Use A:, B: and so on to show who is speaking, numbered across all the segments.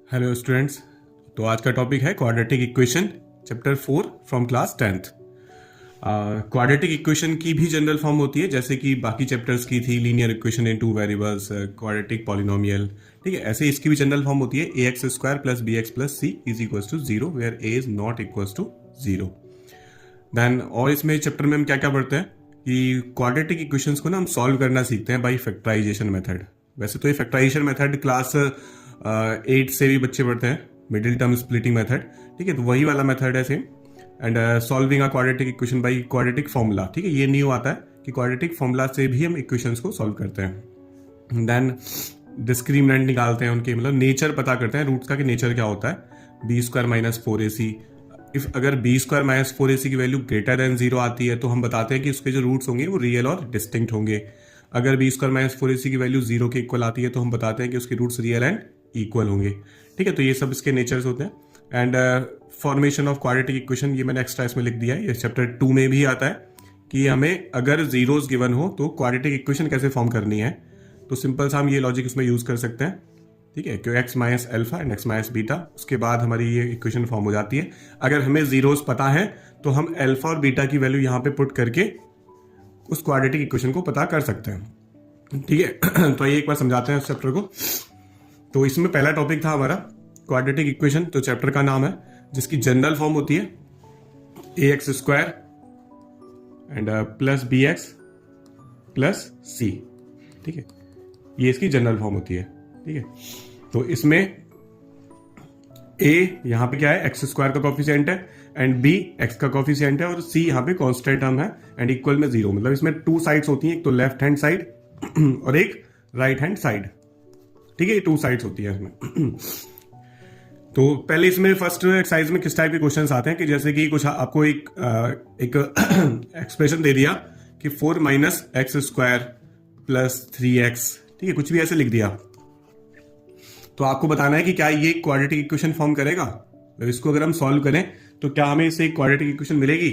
A: Hello students. तो आज का टॉपिक है quadratic equation chapter 4 from class 10th। Quadratic equation की भी जनरल फॉर्म होती है जैसे कि बाकी चैप्टर्स की थी, linear equation in two variables, quadratic polynomial. ठीक है, ऐसे इसकी भी जनरल फॉर्म होती है ax square plus b x plus c is equals to zero where a is not equals to zero. Then और इसमें चैप्टर में हम क्या क्या पढ़ते हैं कि क्वाड्रेटिक इक्वेशंस को ना हम सॉल्व करना सीखते हैं बाई फैक्टराइजेशन मेथड। वैसे तो ये फैक्टराइजेशन मेथड क्लास 8 से भी बच्चे पढ़ते हैं, मिडिल टर्म स्प्लिटिंग मेथड। ठीक है, तो वही वाला मेथड है same. And solving a quadratic equation by quadratic formula. ठीक है, ये न्यू आता है कि क्वाड्रेटिक फॉर्मूला से भी हम इक्वेशंस को सॉल्व करते हैं। देन डिस्क्रिमिनेंट निकालते हैं, उनके मतलब नेचर पता करते हैं रूट्स का कि नेचर क्या होता है। B square minus four a c, if अगर b square minus four a c की वैल्यू ग्रेटर देन जीरो आती है तो हम बताते हैं कि उसके जो रूट्स होंगे वो रियल और डिस्टिंक्ट होंगे। अगर b square minus four a c की वैल्यू जीरो के इक्वल आती है तो हम बताते हैं कि उसके रूट्स रियल एंड इक्वल होंगे। ठीक है, तो ये सब इसके नेचर्स होते हैं। And formation of quadratic equation ये मैंने एक्स्ट्रा इसमें लिख दिया है, ये चैप्टर 2 में भी आता है कि हमें अगर जीरोस गिवन हो तो क्वाड्रेटिक इक्वेशन कैसे फॉर्म करनी है। तो सिंपल सा हम ये लॉजिक इसमें यूज कर सकते हैं। ठीक है, क्यों x minus alpha and x minus beta, उसके बाद हमारी ये इक्वेशन फॉर्म हो जाती है। अगर हमें जीरोस पता है तो हम अल्फा और बीटा की वैल्यू यहाँ पे पुट करके उस क्वाड्रेटिक इक्वेशन को पता कर सकते हैं। ठीक है, तो ये एक बार समझाते हैं इस चैप्टर को। तो इसमें पहला टॉपिक था हमारा क्वाड्रेटिक इक्वेशन, तो चैप्टर का नाम है जिसकी जनरल फॉर्म होती है a x square and plus b x plus c. ठीक है, ये इसकी जनरल फॉर्म होती है। ठीक है, तो इसमें ए यहां पे क्या है, एक्स स्क्वायर का कॉफिशिएंट है एंड बी एक्स का कॉफिशिएंट है और सी यहां पे कांस्टेंट टर्म है एंड इक्वल में जीरो। मतलब इसमें टू साइड्स होती हैं, एक तो लेफ्ट हैंड साइड और एक राइट हैंड साइड। ठीक है, ये टू साइड्स होती है इसमें। तो पहले इसमें फर्स्ट एक्सरसाइज में किस टाइप के क्वेश्चंस आते हैं कि जैसे कि कुछ आपको एक एक्सप्रेशन दे दिया कि 4 minus x square plus 3x। ठीक है, कुछ भी ऐसे लिख दिया तो आपको बताना है कि क्या ये क्वाड्रेटिक इक्वेशन फॉर्म करेगा। तो इसको अगर हम सॉल्व करें तो क्या हमें इससे एक क्वाड्रेटिक इक्वेशन मिलेगी।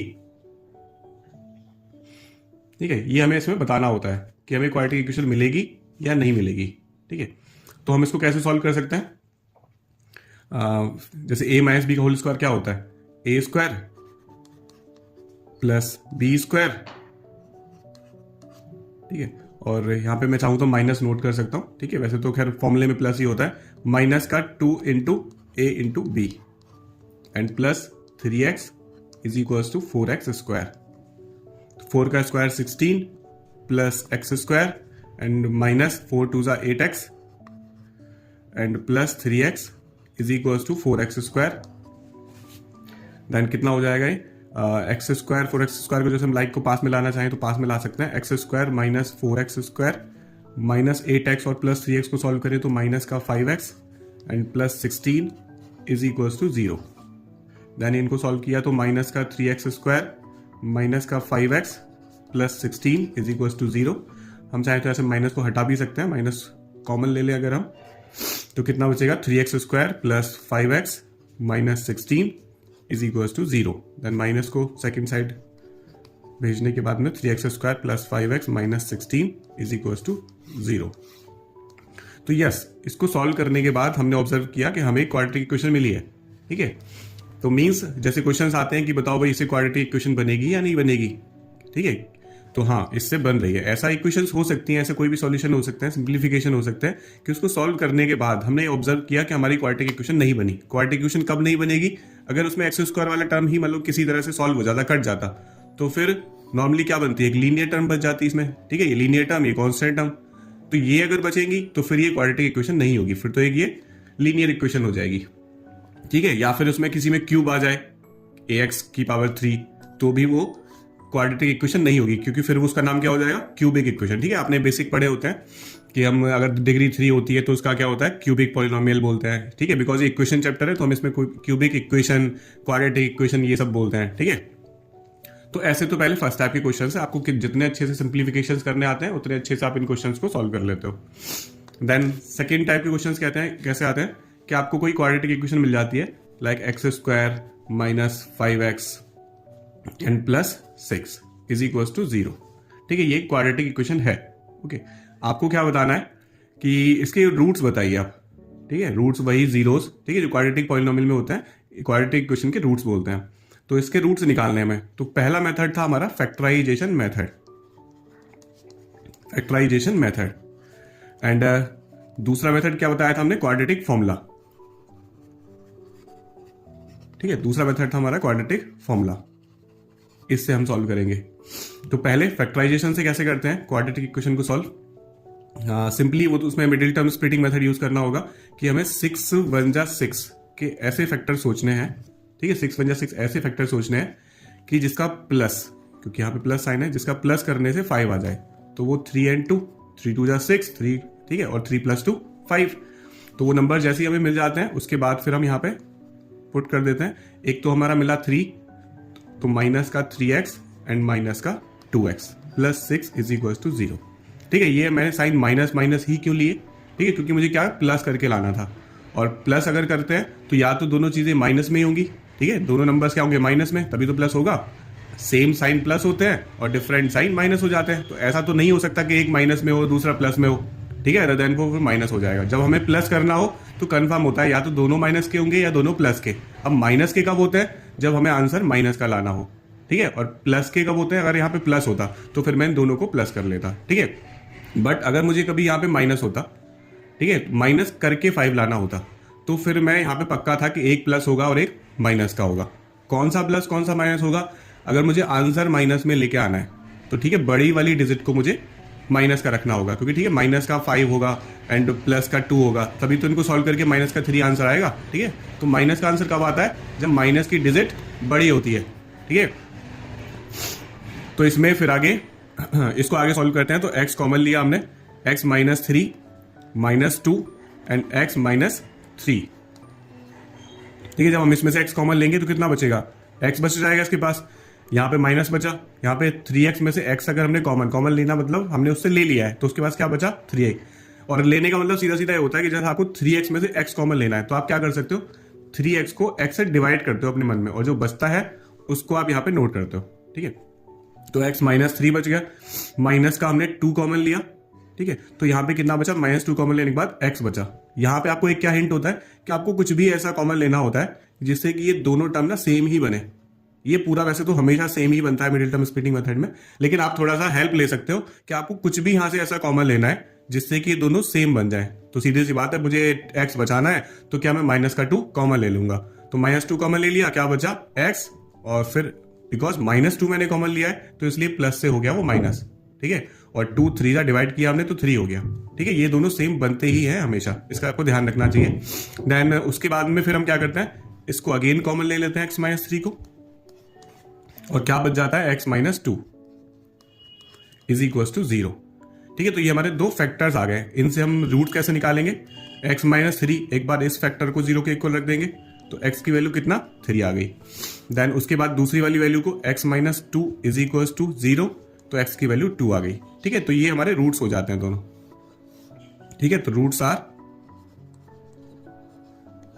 A: ठीक है, ये हमें इसमें बताना होता है कि हमें क्वाड्रेटिक इक्वेशन मिलेगी या नहीं मिलेगी। ठीक है, तो हम इसको कैसे सॉल्व कर सकते हैं। जैसे a माइनस बी का होल स्क्वायर क्या होता है, ए स्क्वायर प्लस बी स्क्वायर। ठीक है, और यहां पे मैं चाहूं तो माइनस नोट कर सकता हूं। ठीक है, वैसे तो खैर फॉर्मूले में प्लस ही होता है, माइनस का 2 into a into b and plus 3x is equals to 4x square. 4 का square 16 plus x square and minus 4 two जा 8x and plus 3x is equals to 4x square. Then कितना हो जाएगा ये, x square 4x square को जैसे हम like को पास में लाना चाहें तो पास में ला सकते हैं। X square minus 4x square minus 8x और प्लस 3x को सॉल्व करें तो माइनस का 5x and plus 16 is equals to 0। Then इनको सॉल्व किया तो माइनस का 3x स्क्वायर माइनस का 5x plus 16 is equals to 0। हम चाहें तो ऐसे माइनस को हटा भी सकते हैं, माइनस कॉमन ले लें अगर हम, तो कितना बचेगा 3x square plus 5x minus 16 is equals to 0। Then minus को सेकेंड साइड भेजने के बाद में 3x square plus 5x minus 16 is equals to 0। तो यस, इसको सॉल्व करने के बाद हमने ऑब्जर्व किया कि हमें क्वाड्रेटिक इक्वेशन मिली है। ठीक है, तो मीन्स जैसे क्वेश्चंस आते हैं कि बताओ भाई इससे क्वाड्रेटिक इक्वेशन बनेगी या नहीं बनेगी। ठीक है, तो हाँ, इससे बन रही है। ऐसा इक्वेशंस हो सकती हैं, ऐसे कोई भी सॉल्यूशन हो सकते हैं, सिंप्लीफिकेशन हो सकते हैं कि उसको सॉल्व करने के बाद हमने ऑब्जर्व किया कि हमारी क्वाड्रेटिक इक्वेशन नहीं बनी। क्वाड्रेटिक इक्वेशन कब नहीं बनेगी, अगर उसमें एक्स स्क्वायर वाला टर्म ही मतलब किसी तरह से सॉल्व हो जाता, कट जाता, तो फिर नॉर्मली क्या बनती है, एक लीनियर टर्म बच जाती है इसमें। ठीक है, ये लीनियर टर्म, ये कॉन्स्टेंट टर्म, तो ये अगर बचेंगी तो फिर ये क्वाड्रेटिक इक्वेशन नहीं होगी, फिर तो एक ये लीनियर इक्वेशन हो जाएगी। ठीक है, या फिर उसमें किसी में क्यूब आ जाए ax की पावर 3 तो भी वो क्वाड्रेटिक इक्वेशन नहीं होगी, क्योंकि फिर उसका नाम क्या हो जाएगा, क्यूबिक इक्वेशन। ठीक है, आपने बेसिक पढ़े होते हैं कि हम अगर डिग्री 3 होती है तो उसका क्या होता है, क्यूबिक पॉलिनोमियल बोलते हैं। ठीक है, बिकॉज ये इक्वेशन चैप्टर है तो हम इसमें क्यूबिक इक्वेशन, क्वाड्रेटिक इक्वेशन ये सब बोलते हैं। ठीक है, तो ऐसे तो पहले फर्स्ट टाइप के क्वेश्चन है, आपको जितने अच्छे से सिंप्लीफिकेशन करने आते हैं उतने अच्छे से आप इन क्वेश्चन को सॉल्व कर लेते हो। देन सेकेंड टाइप के क्वेश्चन कहते हैं, कैसे आते हैं कि आपको कोई क्वाड्रेटिक इक्वेशन मिल जाती है like x square minus 5x and plus 6 is equals to 0। ठीक है, ये क्वाड्रेटिक इक्वेशन है। ओके, आपको क्या बताना है कि इसके रूट्स बताइए आप। ठीक है, रूट्स वही जीरोस, ठीक है, जो क्वाड्रेटिक पॉलिनोमियल में होता है, क्वाड्रेटिक इक्वेशन के रूट्स बोलते हैं। तो इसके रूट्स निकालने में, तो पहला मेथड था हमारा factorization method, factorization method. And दूसरा मेथड क्या बताया था हमने, क्वाड्रेटिक फॉर्मूला। ठीक है, दूसरा मेथड था हमारा क्वाड्रेटिक फॉर्मूला, इससे हम सॉल्व करेंगे। तो पहले फैक्टराइजेशन से कैसे करते हैं क्वाड्रेटिक इक्वेशन को सॉल्व, सिंपली वो तो उसमें middle term splitting method use करना होगा कि हमें 6 1 जा 6 के ऐसे फैक्टर सोचने हैं। ठीक है, 6 1 जा 6 ऐसे फैक्टर सोचने हैं कि जिसका प्लस, क्योंकि यहाँ पे प्लस साइन है, जिसका प्लस करने से 5 आ जाए। तो वो 3 and 2, 3 2 जा 6, 3, ठीक है, और 3 + 2 5। तो वो नंबर जैसे ही हमें मिल जाते हैं उसके बाद फिर हम यहाँ पे पुट कर देते हैं। एक तो हमारा मिला 3, तो माइनस का 3x एंड माइनस का 2x प्लस 6 = 0। ठीक है, ये मैंने साइन माइनस माइनस ही क्यों लिए, ठीक है, क्योंकि मुझे क्या प्लस करके लाना था। और प्लस अगर करते हैं तो या तो दोनों चीजें माइनस में ही होंगी, ठीक है, दोनों नंबर्स क्या होंगे माइनस में, तभी तो प्लस होगा। सेम साइन प्लस होते हैं और डिफरेंट साइन माइनस हो जाते हैं। तो ऐसा तो नहीं हो सकता कि एक माइनस में हो दूसरा प्लस में हो, ठीक है, अदर देन वो फिर माइनस हो जाएगा। जब हमें प्लस करना हो तो कंफर्म होता है या तो दोनों माइनस के होंगे या दोनों प्लस के। अब माइनस के कब होते हैं, जब हमें आंसर माइनस का लाना हो, ठीक है, और प्लस के कब होते हैं, अगर यहाँ पे प्लस होता तो फिर मैं दोनों को प्लस कर लेता, ठीक है। बट अगर मुझे कभी यहाँ पे माइनस होता, ठीक है, माइनस करके 5 लाना होता, तो फिर मैं यहाँ पे पक्का था कि एक प्लस होगा और एक माइनस का होगा। कौन सा प्लस कौन सा माइनस होगा, अगर मुझे आंसर माइनस में लेके आना है तो ठीक है, बड़ी वाली डिजिट को मुझे माइनस का रखना होगा, क्योंकि ठीक है माइनस का 5 होगा एंड प्लस का 2 होगा, तभी तो इनको सॉल्व करके माइनस का 3 आंसर आएगा। ठीक है, तो माइनस का आंसर कब आता है, जब माइनस की डिजिट बड़ी होती है। ठीक है, तो इसमें फिर आगे इसको आगे सॉल्व करते हैं। तो x कॉमन लिया हमने, x -3 -2 एंड x -3। ठीक है, जब हम इसमें से x कॉमन लेंगे तो कितना बचेगा, x बच जाएगा इसके पास, यहाँ पे माइनस बचा, यहाँ पे 3x में से x अगर हमने कॉमन लेना मतलब हमने उससे ले लिया है, तो उसके पास क्या बचा 3x। और लेने का मतलब सीधा सीधा ये होता है कि जैसे आपको 3x में से x कॉमन लेना है तो आप क्या कर सकते हो, 3x को x से डिवाइड करते हो अपने मन में, और जो बचता है उसको आप यहाँ पे नोट करते हो। ठीक है, तो x -3 बच गया, माइनस का हमने 2 कॉमन लिया। ठीक है, तो यहाँ पे कितना बचा, -2 कॉमन लेने के बाद x बचा। यहाँ पे आपको एक क्या हिंट होता है कि आपको कुछ भी ऐसा कॉमन लेना होता है जिससे कि ये दोनों टर्म ना सेम ही बने। ये पूरा वैसे तो हमेशा सेम ही बनता है मिडिल टर्म स्प्लिटिंग मेथड में, लेकिन आप थोड़ा सा हेल्प ले सकते हो कि आपको कुछ भी यहाँ से ऐसा कॉमन लेना है जिससे कि ये दोनों सेम बन जाए। तो सीधी सी बात है, मुझे x बचाना है तो क्या मैं -2 कॉमन ले लूंगा। तो -2 कॉमन ले लिया, क्या बचा x, और फिर बिकॉज -2 मैंने कॉमन लिया है तो इसलिए प्लस से हो गया वो माइनस। ठीक है, और 2 3 का डिवाइड किया हमने तो 3 हो गया। ठीक है, ये दोनों सेम बनते ही हैं हमेशा, इसका आपको ध्यान रखना चाहिए। देन उसके बाद में फिर हम क्या करते हैं, इसको अगेन कॉमन ले लेते हैं x -3 को, और क्या बच जाता है x -2 = 0। ठीक है, तो ये हमारे दो फैक्टर्स आ गए। इनसे हम रूट कैसे निकालेंगे, x -3 एक बार इस फैक्टर को 0 के इक्वल रख देंगे तो x की वैल्यू कितना 3 आ गई। देन उसके बाद दूसरी वाली वैल्यू को x -2 = 0, तो x की वैल्यू 2 आ गई। ठीक है, तो ये हमारे रूट्स हो जाते हैं दोनों। ठीक है, तो रूट्स आर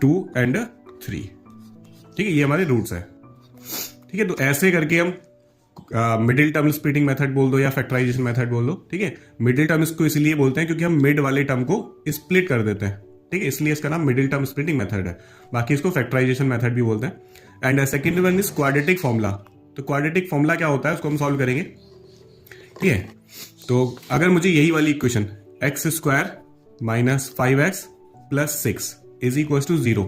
A: 2 and 3। ठीक है, ये हमारे रूट्स है। ठीक है, तो ऐसे करके हम मिडिल टर्म स्प्लिटिंग मेथड बोल दो या फैक्टराइजेशन मेथड बोल दो। ठीक है, मिडिल टर्म इसको इसलिए बोलते हैं क्योंकि हम मिड वाले टर्म को स्प्लिट कर देते हैं। ठीक है, इसलिए इसका नाम मिडिल टर्म स्प्लिटिंग मेथड है। बाकी इसको फैक्टराइजेशन मेथड भी बोलते हैं। And second one is quadratic formula. तो क्वाड्रेटिक फॉर्मूला क्या होता है, उसको हम सॉल्व करेंगे। ठीक है, तो अगर मुझे यही वाली इक्वेशन x² - 5x + 6 = 0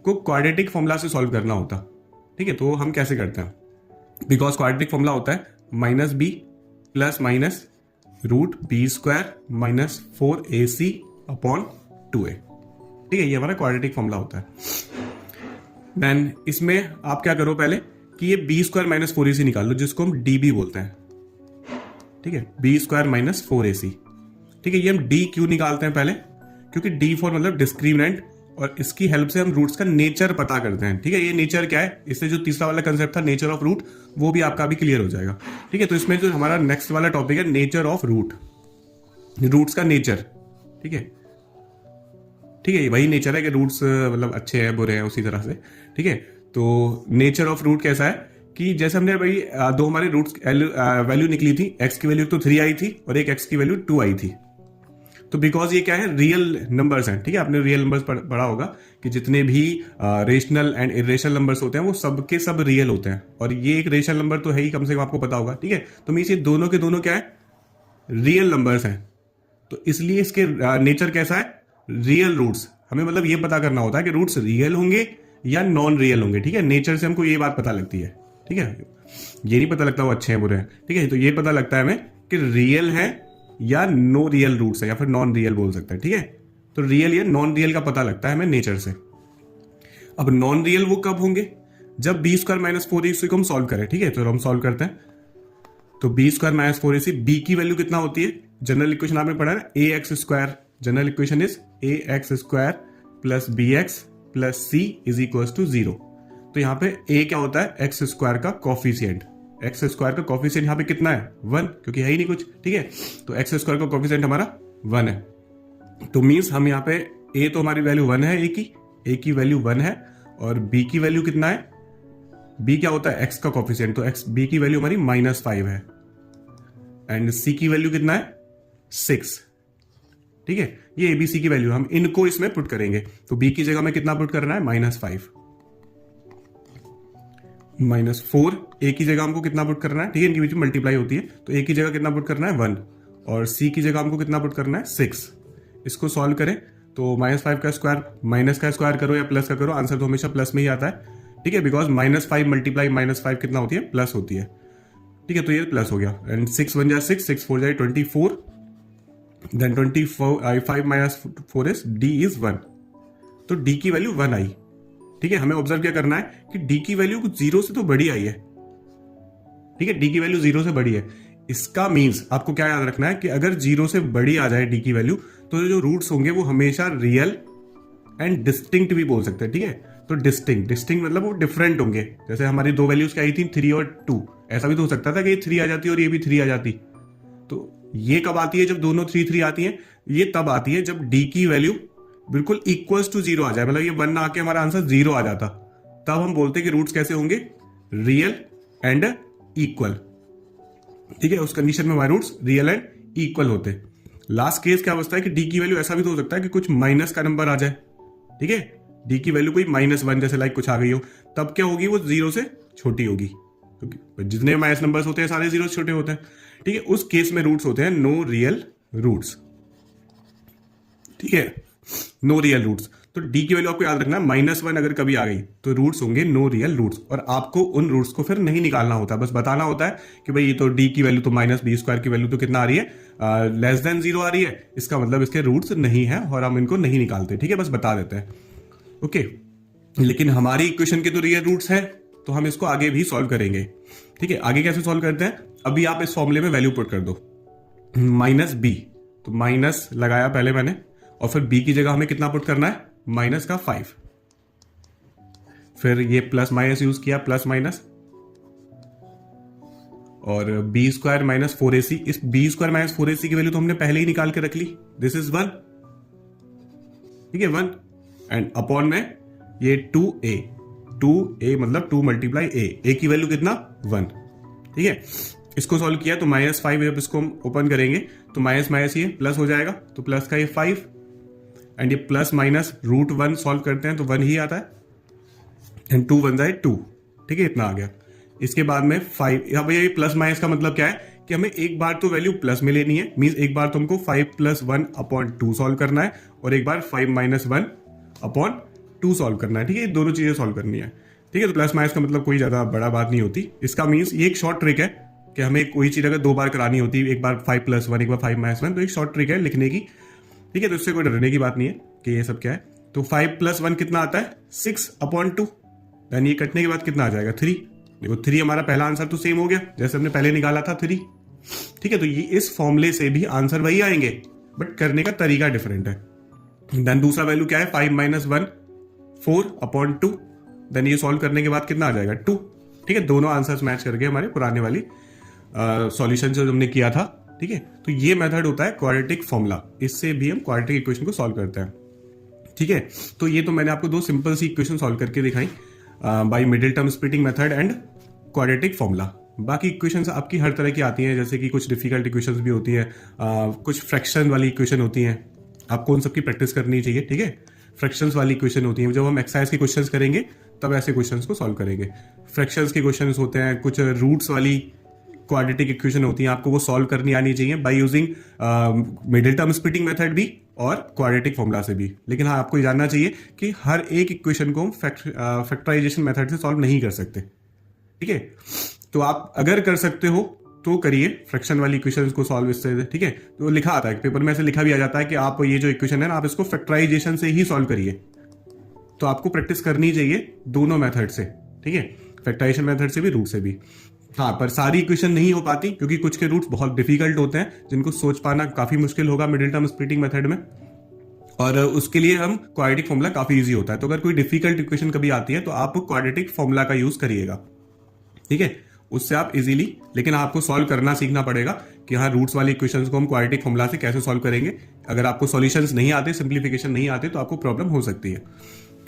A: को क्वाड्रेटिक फॉर्मूला से सॉल्व करना होता, ठीक है, तो हम कैसे करते हैं, बिकॉज क्वाड्रेटिक फॉर्मूला होता है -b ± √b² - 4ac/2a। ठीक है, ये हमारा क्वाड्रेटिक फॉर्मूला होता है। देन इसमें आप क्या करो पहले कि ये b² - 4ac निकाल लो, जिसको हम db बोलते हैं। ठीक है, b² - 4ac। ठीक है, ये हम d क्यों निकालते हैं पहले, क्योंकि d फॉर मतलब डिस्क्रिमिनेंट, और इसकी हेल्प से हम रूट्स का नेचर पता करते हैं। ठीक है, ये नेचर क्या है, इससे जो तीसरा वाला कंसेप्ट था नेचर ऑफ रूट, वो भी आपका भी क्लियर हो जाएगा। ठीक है, तो इसमें जो हमारा नेक्स्ट वाला टॉपिक है नेचर ऑफ रूट, रूट्स का नेचर। ठीक है, ठीक है, वही नेचर है कि रूट्स मतलब अच्छे हैं बुरे हैं उसी तरह से। ठीक है, तो नेचर ऑफ रूट कैसा है कि जैसे हमने भाई दो हमारे रूट्स वैल्यू निकली थी, x की वैल्यू तो 3 आई थी और एक x की वैल्यू 2 आई थी। तो बिकॉज ये क्या है, रियल नंबर्स हैं, ठीक है। आपने रियल नंबर्स पढ़ा होगा कि जितने भी रेशनल एंड इरेशनल नंबर्स होते हैं वो सब के सब रियल होते हैं, और ये एक रेशनल नंबर तो है ही, कम से कम आपको पता होगा, ठीक है। तो मीन्स ये दोनों के दोनों क्या है, रियल नंबर्स हैं। तो इसलिए इसके नेचर कैसा है, रियल रूट्स। हमें मतलब ये पता करना होता है कि रूट्स रियल होंगे या नॉन रियल होंगे, ठीक है। नेचर से हमको ये बात पता लगती है, ठीक है। ये नहीं पता लगता वो अच्छे हैं बुरे हैं, ठीक है। तो ये पता लगता है हमें कि रियल है या नो रियल रूट्स है, या फिर नॉन रियल बोल सकते हैं, ठीक है। तो रियल या नॉन रियल का पता लगता है हमें नेचर से। अब नॉन रियल वो कब होंगे, जब बी स्क्वायर माइनस 4ac को हम सॉल्व करें, ठीक है। तो हम सॉल्व करते हैं, तो b square minus 4ac, b की वैल्यू कितना होती है, जनरल इक्वेशन आपने पढ़ा है ना, a x square. General equation is a x square plus b x plus c is equal to 0। तो यहाँ पे ए क्या होता है, एक्स स्क्वायर का कॉफिशिएंट। एक्स स्क्वायर का कॉफिशिएंट यहाँ पे कितना है, 1, क्योंकि है ही नहीं कुछ, ठीक है। तो एक्स स्क्वायर का कॉफिशिएंट हमारा 1 है। तो मीन्स हम यहाँ पे ए तो हमारी वैल्यू 1 है, ए की वैल्यू 1 है, और बी की वैल्यू कितना है, बी क्या होता है, एक्स का कॉफिशिएंट, तो एक्स बी की वैल्यू हमारी -5 है, एंड सी की वैल्यू कितना है, 6, ठीक है। ये एबीसी की वैल्यू, हम इनको इसमें पुट करेंगे। तो बी की जगह में कितना पुट करना है, -5, -4, ए की जगह हमको कितना पुट करना है, ठीक है, इनके बीच में मल्टीप्लाई होती है, तो ए की जगह कितना पुट करना है, 1, और सी की जगह हमको कितना पुट करना है, 6। इसको सॉल्व करें तो -5 का स्क्वायर माइनस का स्क्वायर करो या प्लस का करो, आंसर तो हमेशा प्लस में ही आता है, ठीक है। बिकॉज -5 मल्टीप्लाई -5 कितना होती है, प्लस होती है, ठीक है। तो ये प्लस हो गया, एंड 6 1 जा 6, 6 4 जा 24, then 5 minus 4 is D is 1। तो डी की वैल्यू 1 आई, ठीक है। हमें ऑब्जर्व क्या करना है कि डी की वैल्यू 0 से तो बड़ी आई है, ठीक है। डी की वैल्यू 0 से बड़ी है, इसका मीन्स आपको क्या याद रखना है कि अगर 0 से बड़ी आ जाए डी की वैल्यू, तो जो रूट्स होंगे वो हमेशा रियल एंड डिस्टिंक्ट भी बोल सकते हैं, ठीक है। तो डिस्टिंक्ट मतलब वो डिफरेंट होंगे। जैसे हमारी दो वैल्यूज क्या आई थी, 3 और 2, ऐसा भी तो हो सकता था कि ये 3 आ जाती और ये भी 3 आ जाती। तो ये कब आती है, जब दोनों 3 3 आती हैं, ये तब आती है जब डी की वैल्यू बिल्कुल इक्वल्स टू 0 आ जाए, मतलब ये 1 ना आके हमारा आंसर 0 आ जाता, तब हम बोलते हैं कि रूट्स कैसे होंगे, रियल एंड इक्वल, ठीक है। उस कंडीशन में हमारे रूट्स रियल एंड इक्वल होते। लास्ट केस क्या बचता है कि डी की वैल्यू ऐसा भी तो हो सकता है कि कुछ माइनस का नंबर आ जाए, ठीक है। डी की वैल्यू कोई -1 जैसे लाइक कुछ आ गई हो, तब क्या होगी, वो 0 से छोटी होगी, क्योंकि जितने माइनस नंबर्स होते हैं सारे 0 से छोटे होते हैं, ठीक है। उस केस में रूट्स होते हैं नो रियल रूट्स, ठीक है, नो रियल रूट्स। तो डी की वैल्यू आपको याद रखना है, -1 अगर कभी आ गई तो रूट्स होंगे नो रियल रूट्स, और आपको उन रूट्स को फिर नहीं निकालना होता, बस बताना होता है कि भाई ये तो डी की वैल्यू तो -b² की वैल्यू तो कितना आ रही है, लेस देन 0 आ रही है, इसका मतलब इसके रूट्स नहीं है और हम इनको नहीं निकालते, ठीक है, बस बता देते हैं, ओके। लेकिन हमारी इक्वेशन के तो रियल रूट्स है, तो हम इसको आगे भी सॉल्व करेंगे, ठीक है। आगे कैसे सॉल्व करते हैं, अभी आप इस फॉर्मूले में वैल्यू पुट कर दो, -b, तो माइनस लगाया पहले मैंने, और फिर b की जगह हमें कितना पुट करना है, -5, फिर ये प्लस माइनस यूज किया, प्लस माइनस, और b² माइनस 4ac, इस b² माइनस 4ac की वैल्यू तो हमने पहले ही निकाल के रख ली, दिस इज 1, ठीक है, 1, एंड अपॉन में ये 2a मतलब 2 मल्टीप्लाई a की वैल्यू कितना, 1, ठीक है। इसको सॉल्व किया तो -5, जब इसको हम ओपन करेंगे तो माइनस माइनस ये प्लस हो जाएगा, तो प्लस का ये 5, एंड ये प्लस माइनस √1 सॉल्व करते हैं तो 1 ही आता है, एंड 2 1 जाए 2, ठीक है, इतना आ गया। इसके बाद में 5, यहाँ भैया ये प्लस माइनस का मतलब क्या है कि हमें एक बार तो वैल्यू प्लस में लेनी है, मीन्स एक बार तो हमको 5 + 1/2 सॉल्व करना है, और एक बार 5 - 1/2 सॉल्व करना है, ठीक है। ये दोनों चीजें सॉल्व करनी है, ठीक है। तो प्लस माइनस का मतलब कोई ज्यादा बड़ा बात नहीं होती, इसका मीन्स ये एक शॉर्ट ट्रिक है कि हमें कोई चीज अगर 2 बार करानी होती है, एक बार 5 + 1, एक बार 5 - 1, तो एक शॉर्ट ट्रिक है लिखने की, ठीक है। तो इससे कोई डरने की बात नहीं है कि ये सब क्या है। तो 5 + 1 कितना आता है, 6/2, यानी ये कटने के बाद कितना आ जाएगा, 3। देखो 3 हमारा पहला आंसर तो सेम हो गया जैसे हमने पहले निकाला था, 3, ठीक है। तो ये इस फॉर्मूले से भी आंसर वही आएंगे, बट करने का तरीका डिफरेंट है। देन दूसरा वैल्यू क्या है, 5 - 1 4/2, देन ये सॉल्व करने के बाद कितना आ जाएगा, 2, ठीक है। दोनों आंसर्स मैच करके हमारे पुराने वाली सॉल्यूशन जो हमने किया था, ठीक है। तो ये मेथड होता है क्वाड्रेटिक फॉर्मूला, इससे भी हम क्वाड्रेटिक इक्वेशन को सॉल्व करते हैं, ठीक है। तो ये तो मैंने आपको 2 सिंपल सी इक्वेशन सॉल्व करके दिखाई by middle term splitting method and quadratic formula. बाकी इक्वेशंस आपकी हर तरह की आती हैं, जैसे कि कुछ डिफिकल्ट इक्वेशंस भी होती हैं, कुछ फ्रैक्शन वाली इक्वेशन होती हैं, आपको उन सबकी प्रैक्टिस करनी चाहिए, ठीक है। फ्रैक्शंस वाली इक्वेशन होती हैं, जब हम एक्सरसाइज के क्वेश्चंस करेंगे तब ऐसे क्वेश्चंस को सॉल्व करेंगे। फ्रैक्शंस के क्वेश्चंस होते हैं, कुछ रूट्स वाली क्वाड्रेटिक इक्वेशन होती है, आपको वो सॉल्व करनी आनी चाहिए by using middle term splitting method भी और क्वाड्रेटिक फॉर्मूला से भी। लेकिन हाँ, आपको जानना चाहिए कि हर एक इक्वेशन को हम फैक्टराइजेशन मेथड से सॉल्व नहीं कर सकते, ठीक है। तो आप अगर कर सकते हो तो करिए फ्रैक्शन वाली इक्वेशंस को सॉल्व इससे, ठीक है। तो लिखा आता है पेपर में, ऐसे लिखा भी आ जाता है कि आप ये जो इक्वेशन है ना, आप इसको फैक्टराइजेशन से ही सॉल्व करिए। तो आपको प्रैक्टिस करनी चाहिए दोनों मेथड से, ठीक है, फैक्टराइजेशन मेथड से भी, रूट से भी। हाँ, पर सारी इक्वेशन नहीं हो पाती क्योंकि कुछ के रूट्स बहुत डिफिकल्ट होते हैं, जिनको सोच पाना काफी मुश्किल होगा मिडिल टर्म स्प्लिटिंग मेथड में, और उसके लिए हम क्वाड्रेटिक फॉर्मूला काफी इजी होता है। तो अगर कोई डिफिकल्ट इक्वेशन कभी आती है तो आप क्वाड्रेटिक फॉर्मूला का यूज करिएगा, ठीक है। उससे आप इजीली, लेकिन आपको सॉल्व करना सीखना पड़ेगा कि हाँ, रूट्स वाली इक्वेशंस को हम क्वाड्रेटिक फॉर्मूला से कैसे सॉल्व करेंगे। अगर आपको सॉल्यूशंस नहीं आते, सिंप्लीफिकेशन नहीं आते, तो आपको प्रॉब्लम हो सकती है,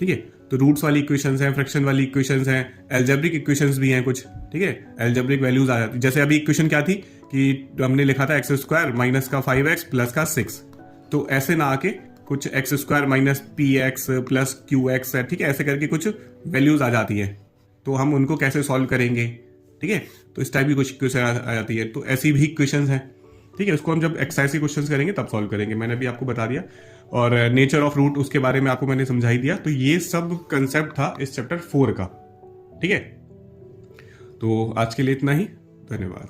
A: ठीक है। तो रूट्स वाली इक्वेशंस हैं, फ्रैक्शन वाली इक्वेशंस हैं, एल्जेब्रिक इक्वेशंस भी हैं कुछ, ठीक है। एल्जेब्रिक वैल्यूज आ जाती, जैसे अभी इक्वेशन क्या थी कि हमने लिखा था x² माइनस का 5x प्लस का 6, तो ऐसे ना आके कुछ x² minus px plus qx है, ठीक है, ऐसे करके कुछ वैल्यूज आ जाती है, तो हम उनको कैसे सॉल्व करेंगे, ठीक है। तो इस टाइप की कुछ इक्वेशन आ जाती है, तो ऐसी भी इक्वेशंस हैं, ठीक है। उसको हम जब एक्सरसाइज के क्वेश्चंस करेंगे तब सॉल्व करेंगे, मैंने अभी आपको बता दिया। और नेचर ऑफ रूट, उसके बारे में आपको मैंने समझाई दिया। तो ये सब कंसेप्ट था इस चैप्टर 4 का, ठीक है। तो आज के लिए इतना ही, धन्यवाद।